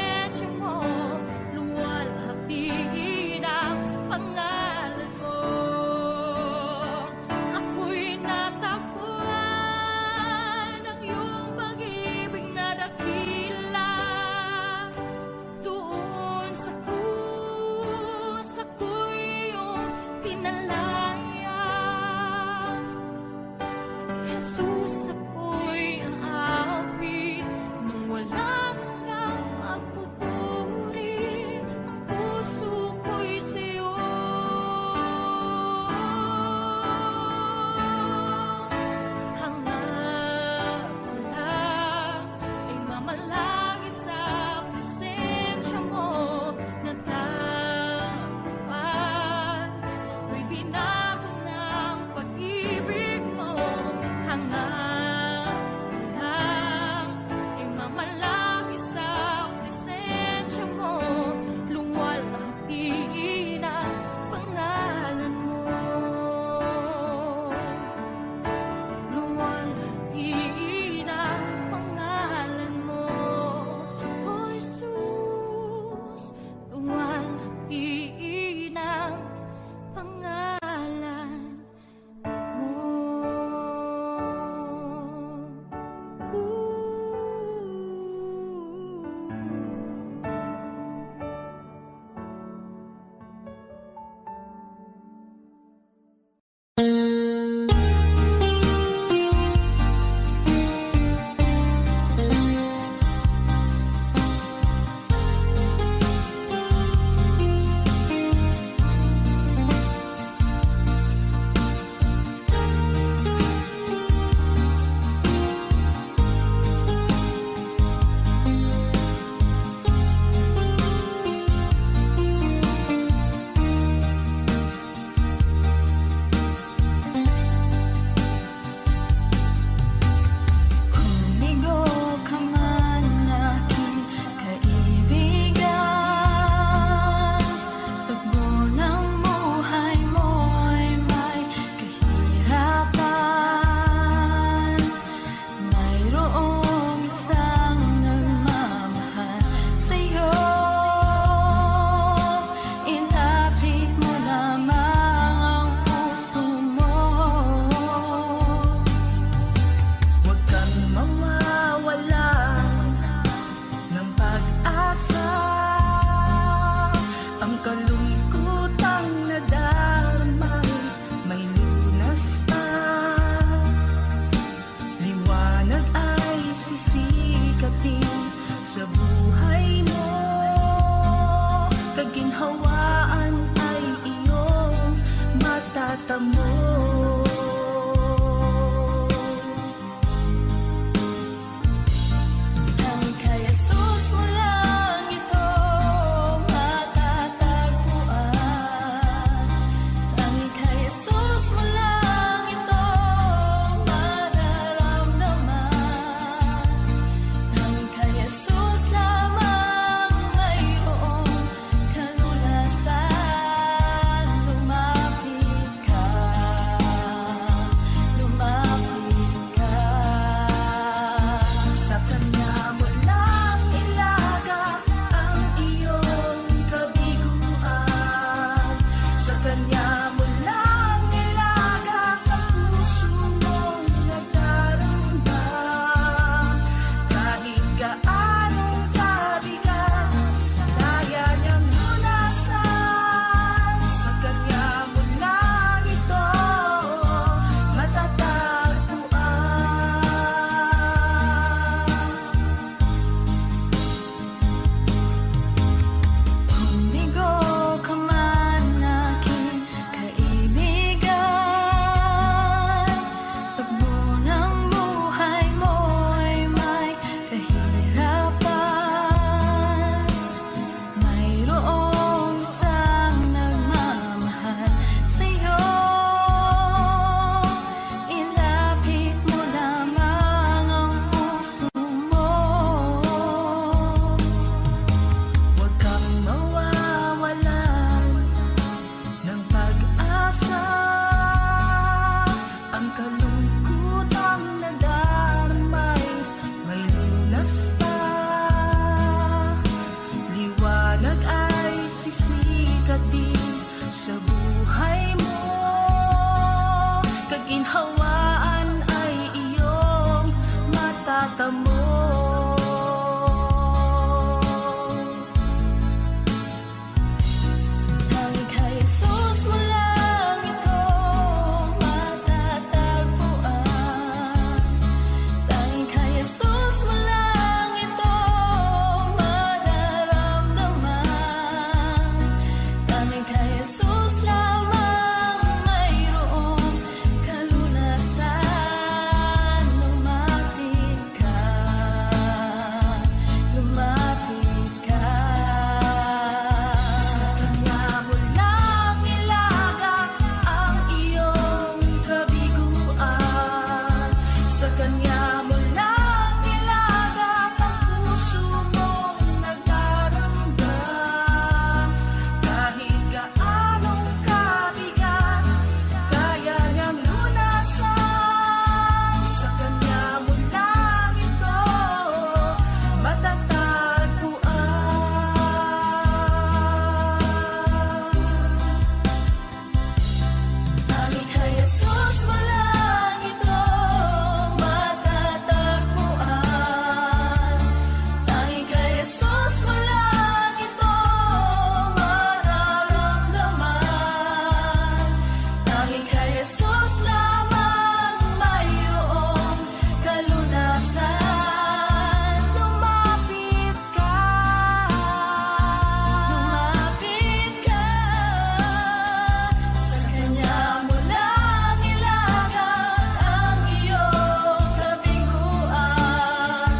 sa buhay mo. Kaginhawaan ay iyong matatamo. Tanging kay Jesus mo lang ito matatagpuan. Tanging kay Jesus mo lang ito mararamdaman. Tanging kay Jesus lamang mayroong kalunasan. Lumapit ka, lumapit ka. Sa Kanya mo lang ilagak ang iyong kabiguan. Sa Kanya mo lang ilagak ang puso mong nagdaramdam. Kahit gaanong kabigat, kaya niyang lunasan. Sa Kanya mo lang ito matatagpuan. Tanging kay Jesus mo lang ito matatagpuan. Tanging kay Jesus mo lang ito mararamdaman. Tanging kay Jesus lamang mayroong kalunasan. Lumapit ka, Lumapit ka, sa Kanya mo lang ilagak ang iyong kabiguan.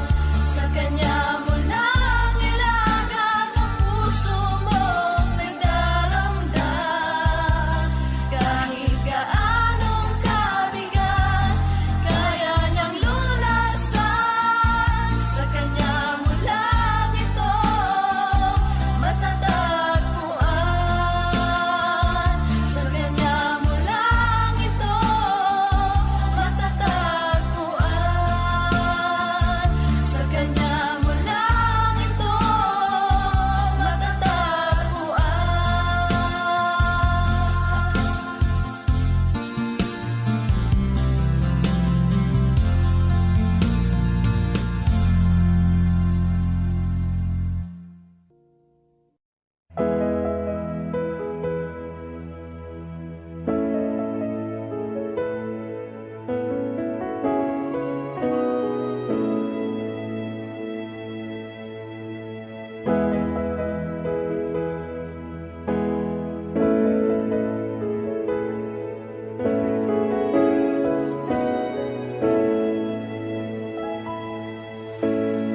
Sa Kanya mo lang ilagak ang puso mong nagdaramdam. Kahit gaanong kabigat, kaya niyang lunasan. Sa Kanya mo lang ito matatagpuan. Sa Kanya mo lang ito matatagpuan. Sa Kanya mo lang ito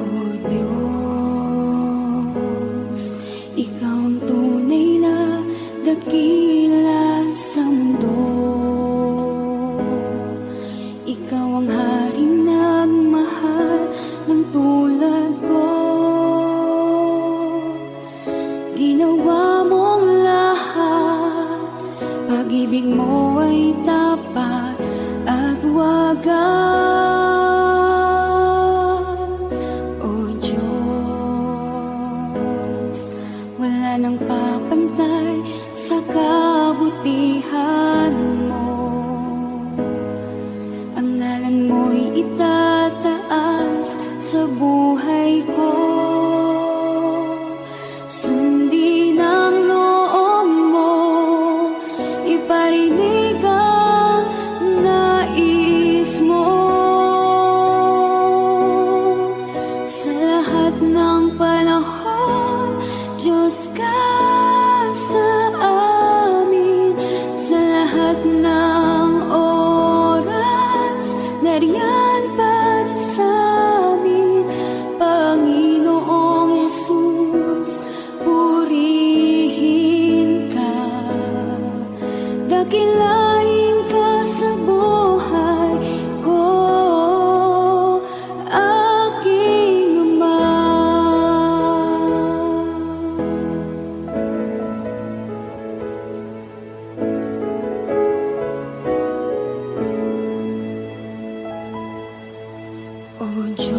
O Diyos, Ikaw ang tunay na dakila sa mundo. Ikaw ang haring nagmahal ng tulad ko. Ginawa mong lahat, pag-ibig mo ay tapat at wagas. O Diyos, wala nang papantay sa kabutihan mo. Ang ngalan mo'y itataas sa buhay ko. Sundin ang loob mo, iparinig ang nais mo. Sa lahat ng panahon, Diyos ka sa amin. Sa lahat ng oras, nariyan para sa amin. Panginoong Jesus, purihin ka. Dakilain ka sa buhay ko, aking Ama. O Diyos,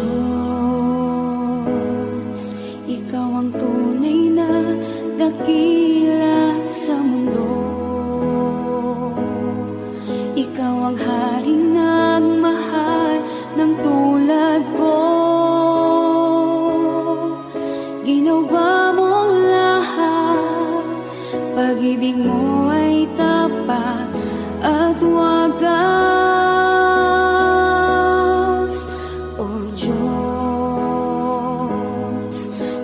Ikaw ang tunay na dakila sa mundo. at wagas. O Diyos,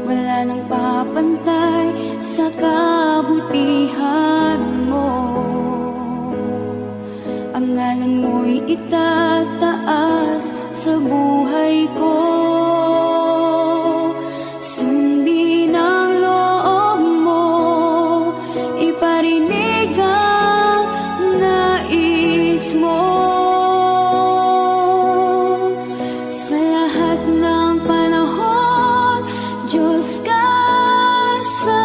wala nang papantay sa kabutihan mo. Ang ngalan mo'y itataas sa buhay ko. Sundin ang loob mo, iparinig ang nais mo. Sa lahat ng panahon, Diyos ka sa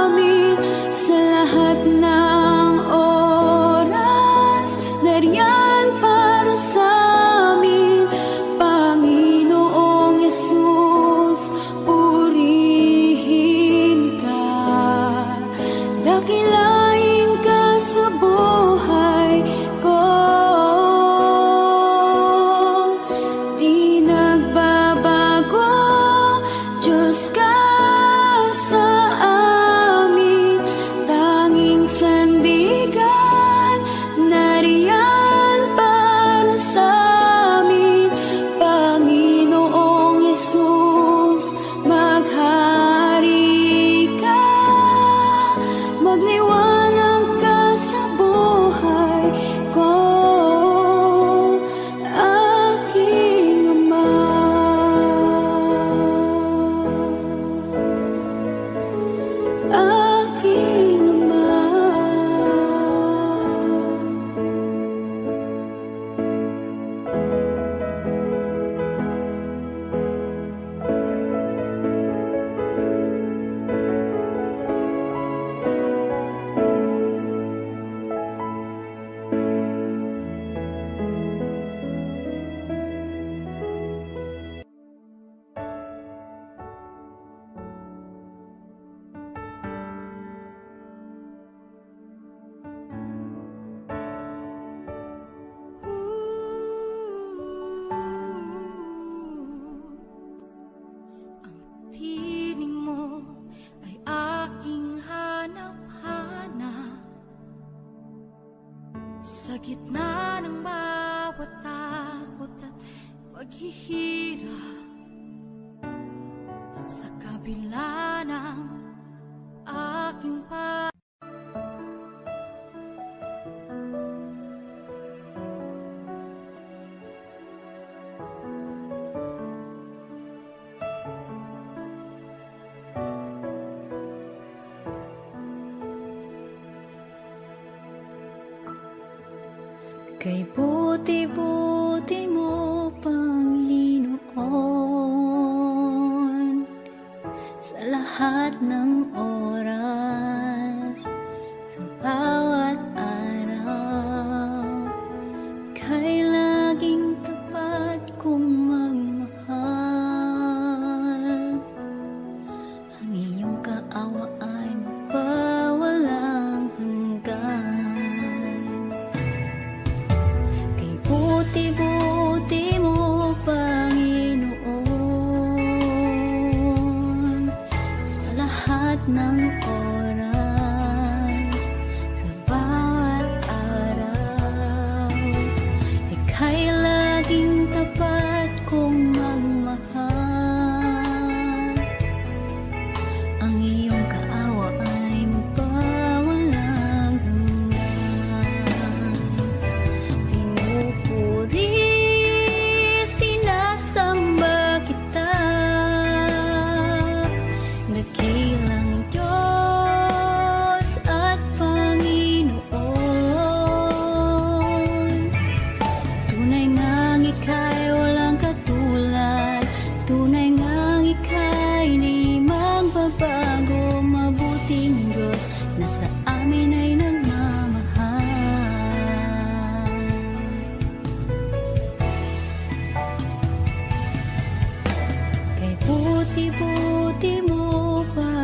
amin. Sa lahat ng oras, nariyan para sa amin. Panginoong Yesus, purihin ka. Dakilain ka sa buhay ko. Di nagbabago, Diyos ka sa amin. Tanging sandigan, nariyan para sa amin. Panginoong Yesus, maghari ka. Magliwanag ka sa buhay ko, aking Ama. Aking Ama. Ang tinig mo ay aking hanap-hanap. Sa gitna ng bawat takot at paghihirap, sa kabila ng aking kay buti-buti mo, Panginoon, sa lahat ng oras, sa bawat araw, kay laging tapat kong magmahal. Ang iyong kaawa ay magpawalang hanggan. Buti-buti mo, Panginoon, sa lahat ng oras, sa bawat araw, ika'y laging tapat kong magmahal. Ang iyong kaawa ay magpawalang hanggan. Pinupuri, sinasamba kita, dakilang Diyos at Panginoon. Tunay ngang ika'y walang katulad, tunay ngang ika'y di magbabago. Mabuting Diyos na sa amin ay nagmamahal. Kay buti-buti mo, Panginoon,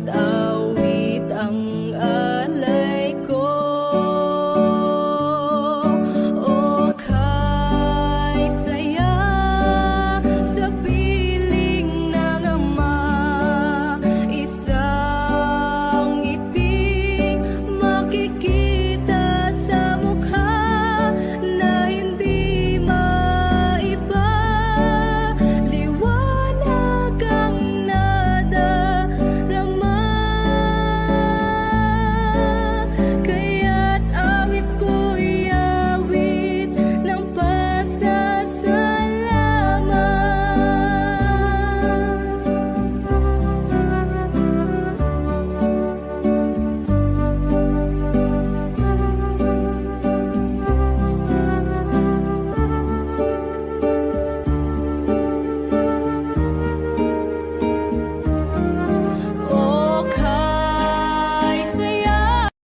ang